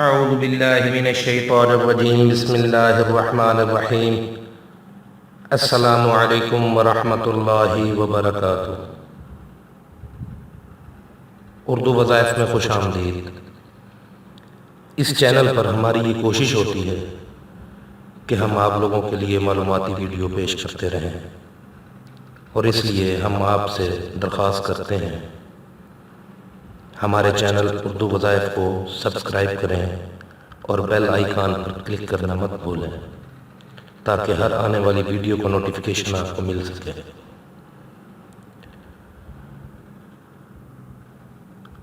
اعوذ باللہ من الشیطان الرجیم بسم اللہ الرحمن الرحیم السلام علیکم ورحمۃ اللہ وبرکاتہ۔ اردو وظائف میں خوش آمدید۔ اس چینل پر ہماری یہ کوشش ہوتی ہے کہ ہم آپ لوگوں کے لیے معلوماتی ویڈیو پیش کرتے رہیں، اور اس لیے ہم آپ سے درخواست کرتے ہیں ہمارے چینل اردو وظائف کو سبسکرائب کریں اور بیل آئیکن پر کلک کرنا مت بھولیں تاکہ ہر آنے والی ویڈیو کا نوٹیفیکیشن آپ کو مل سکے۔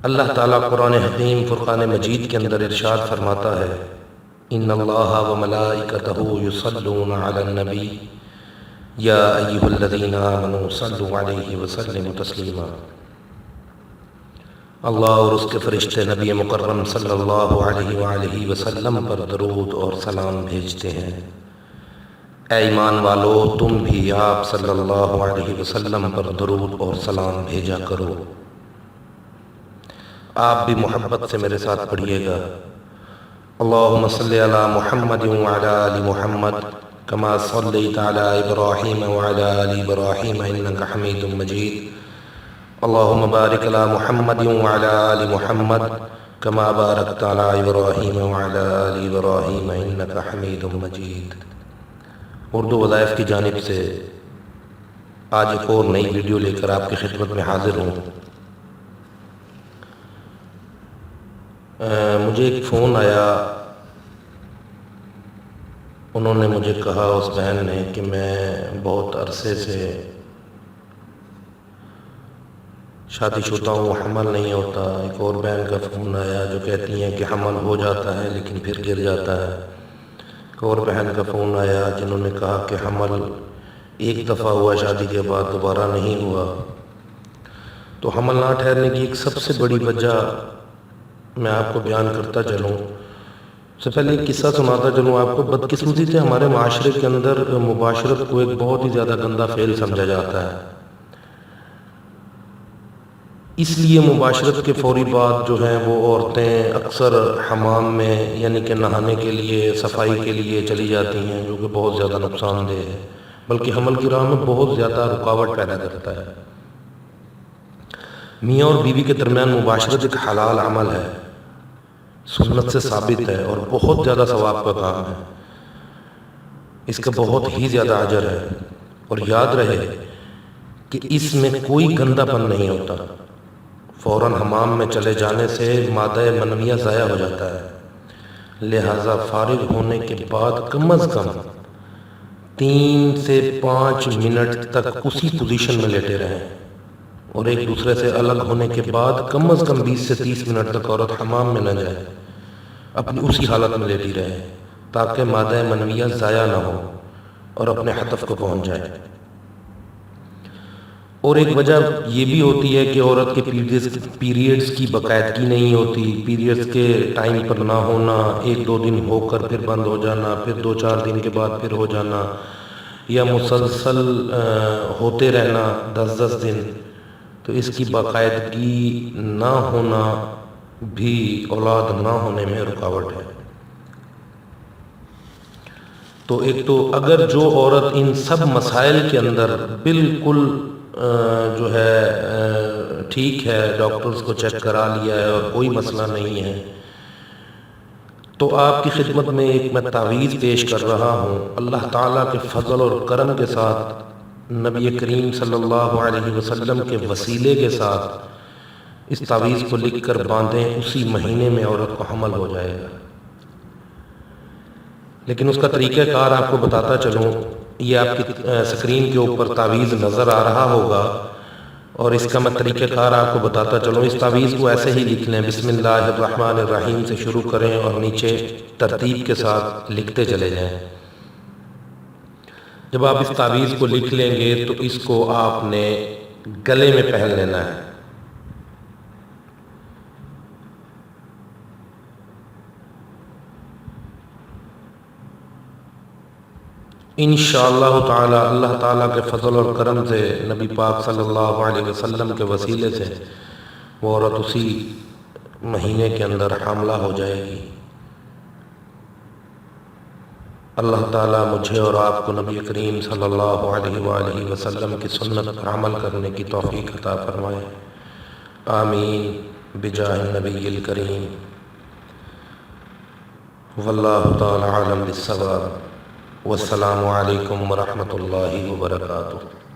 اللہ تعالیٰ قرآن حکیم فرقان مجید کے اندر ارشاد فرماتا ہے، ان اللہ وملائکتہ یصلون علی النبی یا ایھا الذین آمنوا صلوا علیہ وسلموا تسلیما۔ اللہ اور اس کے فرشتے نبی مکرم صلی اللہ علیہ وآلہ وسلم پر درود اور سلام بھیجتے ہیں۔ اے ایمان والو، تم بھی آپ صلی اللہ علیہ وسلم پر درود اور سلام بھیجا کرو۔ آپ بھی محبت سے میرے ساتھ پڑھیے گا، اللہم صلی علی محمد وعلی آل محمد کما صلیت علی ابراہیم وعلی آل ابراہیم انک حمید مجید، اللہم بارک علی محمد وعلی آل محمد کما بارکت علی ابراہیم وعلی آل ابراہیم انک حمید مجید۔ اردو وظائف کی جانب سے آج ایک اور نئی ویڈیو لے کر آپ کی خدمت میں حاضر ہوں۔ مجھے ایک فون آیا، انہوں نے مجھے کہا، اس بہن نے، کہ میں بہت عرصے سے شادی شدہ ہوں، حمل نہیں ہوتا۔ ایک اور بہن کا فون آیا جو کہتی ہیں کہ حمل ہو جاتا ہے لیکن پھر گر جاتا ہے۔ ایک اور بہن کا فون آیا جنہوں نے کہا کہ حمل ایک دفعہ ہوا، شادی کے بعد دوبارہ نہیں ہوا۔ تو حمل نہ ٹھہرنے کی ایک سب سے بڑی وجہ میں آپ کو بیان کرتا چلوں۔ سے پہلے ایک قصہ سناتا چلوں آپ کو۔ بدقسمتی سے ہمارے معاشرے کے اندر مباشرت کو ایک بہت ہی زیادہ گندا فعل سمجھا جاتا ہے، اس لیے مباشرت کے فوری بعد جو ہیں وہ عورتیں اکثر حمام میں یعنی کہ نہانے کے لیے، صفائی کے لیے چلی جاتی ہیں، جو کہ بہت زیادہ نقصان دہ ہے، بلکہ حمل کی راہ میں بہت زیادہ رکاوٹ پیدا کرتا ہے۔ میاں اور بیوی کے درمیان مباشرت ایک حلال عمل ہے، سنت سے ثابت ہے اور بہت زیادہ ثواب کا کام ہے، اس کا بہت ہی زیادہ اجر ہے۔ اور یاد رہے کہ اس میں کوئی گندا پن نہیں ہوتا، فوراً حمام میں چلے جانے سے مادہ منویہ ضائع ہو جاتا ہے، لہٰذا فارغ ہونے کے بعد کم از کم 3 سے 5 منٹ تک اسی پوزیشن میں لیٹے رہیں، اور ایک دوسرے سے الگ ہونے کے بعد کم از کم 20 سے 30 منٹ تک عورت حمام میں نہ جائے، اپنی اسی حالت میں لیٹی رہے تاکہ مادہ منویہ ضائع نہ ہو اور اپنے ہدف کو پہنچ جائے۔ اور ایک وجہ یہ بھی ہوتی ہے کہ عورت کے پیریڈز کی باقاعدگی نہیں ہوتی، پیریڈز کے ٹائم پر نہ ہونا، 1-2 دن ہو کر پھر بند ہو جانا، پھر 2-4 دن کے بعد پھر ہو جانا، یا مسلسل ہوتے رہنا 10-10 دن، تو اس کی باقاعدگی نہ ہونا بھی اولاد نہ ہونے میں رکاوٹ ہے۔ تو ایک تو اگر جو عورت ان سب مسائل کے اندر بالکل جو ہے ٹھیک ہے، ڈاکٹرز کو چیک کرا لیا ہے اور کوئی مسئلہ نہیں ہے، تو آپ کی خدمت میں ایک میں تعویذ پیش کر رہا ہوں۔ اللہ تعالیٰ کے فضل اور کرم کے ساتھ، نبی کریم صلی اللہ علیہ وسلم کے وسیلے کے ساتھ اس تعویذ کو لکھ کر باندھیں، اسی مہینے میں عورت کو حمل ہو جائے گا۔ لیکن اس کا طریقہ کار آپ کو بتاتا چلوں، یہ آپ کی سکرین کے اوپر تعویذ نظر آ رہا ہوگا، اور اس کا میں طریقہ کار آپ کو بتاتا چلوں۔ اس تعویذ کو ایسے ہی لکھ لیں، بسم اللہ الرحمن الرحیم سے شروع کریں اور نیچے ترتیب کے ساتھ لکھتے چلے جائیں۔ جب آپ اس تعویذ کو لکھ لیں گے تو اس کو آپ نے گلے میں پہن لینا ہے۔ انشاءاللہ تعالی اللہ تعالیٰ کے فضل اور کرم سے، نبی پاک صلی اللہ علیہ وسلم کے وسیلے سے، وہ عورت اسی مہینے کے اندر حاملہ ہو جائے گی، اللہ تعالیٰ مجھے اور آپ کو نبی کریم صلی اللہ علیہ وآلہ وسلم کی سنت پر عمل کرنے کی توفیق عطا فرمائے، آمین بجاہ النبی الکریم۔ واللہ تعالی عالم بالصواب، والسلام علیکم ورحمۃ اللہ وبرکاتہ۔